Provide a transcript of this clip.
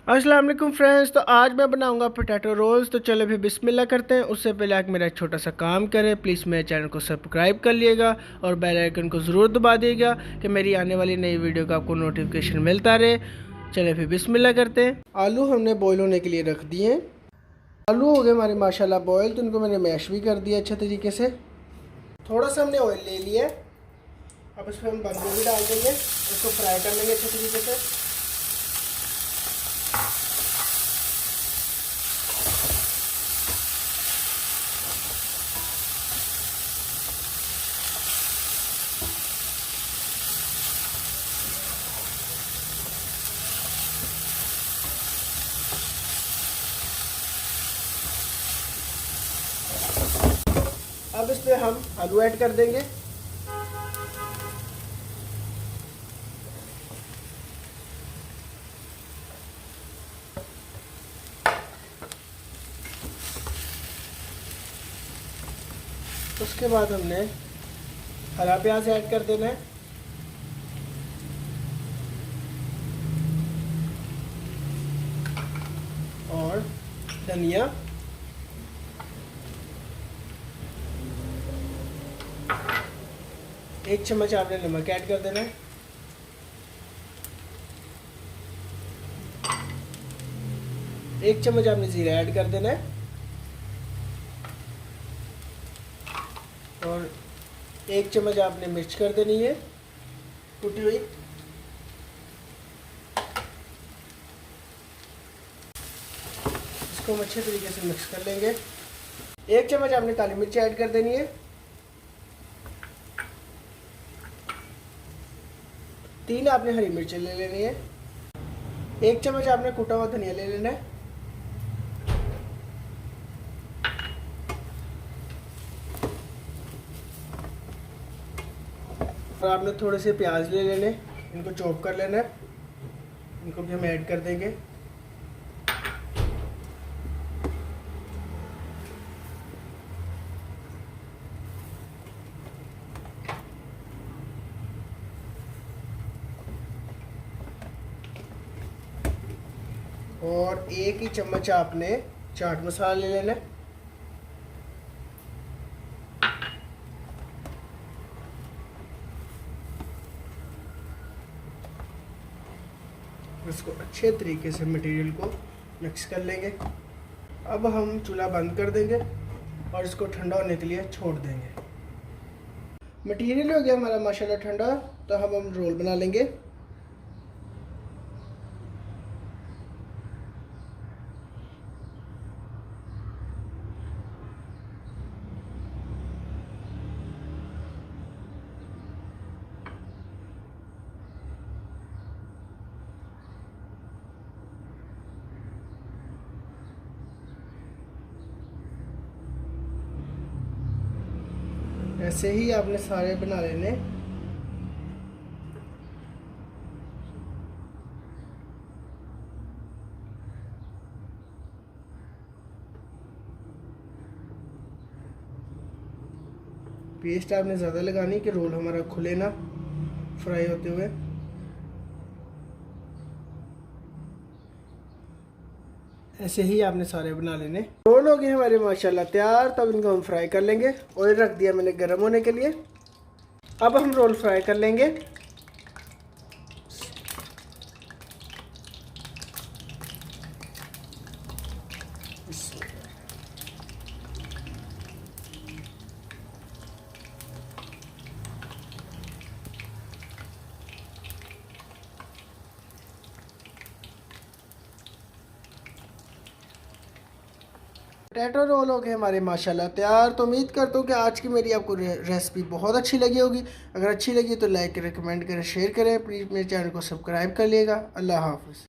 अस्सलाम वालेकुम फ्रेंड्स। तो आज मैं बनाऊंगा पोटैटो रोल्स। तो चलो फिर बिस्मिल्लाह करते हैं। उससे पहले आप मेरा एक छोटा सा काम करें, प्लीज़ मेरे चैनल को सब्सक्राइब कर लिएगा और बेल आइकन को ज़रूर दबा दिएगा कि मेरी आने वाली नई वीडियो का आपको नोटिफिकेशन मिलता रहे। चलो फिर बिस्मिल्लाह करते हैं। आलू हमने बॉयल होने के लिए रख दिए हैं। आलू हो गए हमारे माशाल्लाह बॉयल, तो इनको मैंने मैश भी कर दिया अच्छे तरीके से। थोड़ा सा हमने ऑयल ले लिया। अब इसमें हम बंद गोभी डाल देंगे, इसको फ्राई कर लेंगे अच्छे तरीके से। अब इसमें हम आलू ऐड कर देंगे। उसके बाद हमने हरा प्याज ऐड कर देना है। और धनिया, एक चम्मच आपने नमक ऐड कर देना है। एक चम्मच आपने जीरा ऐड कर देना है। और एक चम्मच आपने मिर्च कर देनी है कुटी हुई। इसको हम अच्छे तरीके से मिक्स कर लेंगे। एक चम्मच आपने काली मिर्च ऐड कर देनी है। 3 आपने हरी मिर्च ले लेनी है। एक चम्मच आपने कूटा हुआ धनिया ले लेना है। और आपने थोड़े से प्याज ले लेने, इनको चॉप कर लेना है। इनको भी हम ऐड कर देंगे। और एक ही चम्मच आपने चाट मसाला ले लेना है। इसको अच्छे तरीके से मटेरियल को मिक्स कर लेंगे। अब हम चूल्हा बंद कर देंगे और इसको ठंडा होने के लिए छोड़ देंगे। मटेरियल हो गया हमारा माशाल्लाह ठंडा, तो हम रोल बना लेंगे। ऐसे ही आपने सारे बना लेने। पेस्ट आपने ज़्यादा लगानी कि रोल हमारा खुले ना फ्राई होते हुए। ऐसे ही आपने सारे बना लेने। रोल हो गए हमारे माशाल्लाह तैयार। तब इनको हम फ्राई कर लेंगे। ऑयल रख दिया मैंने गर्म होने के लिए। अब हम रोल फ्राई कर लेंगे। पोटैटो रोल हो गए हमारे माशाल्लाह तैयार। तो उम्मीद करता हूँ कि आज की मेरी आपको रेसिपी बहुत अच्छी लगी होगी। अगर अच्छी लगी तो लाइक करें, कमेंट करें, शेयर करें। प्लीज़ मेरे चैनल को सब्सक्राइब कर लिएगा। अल्लाह हाफ़िज़।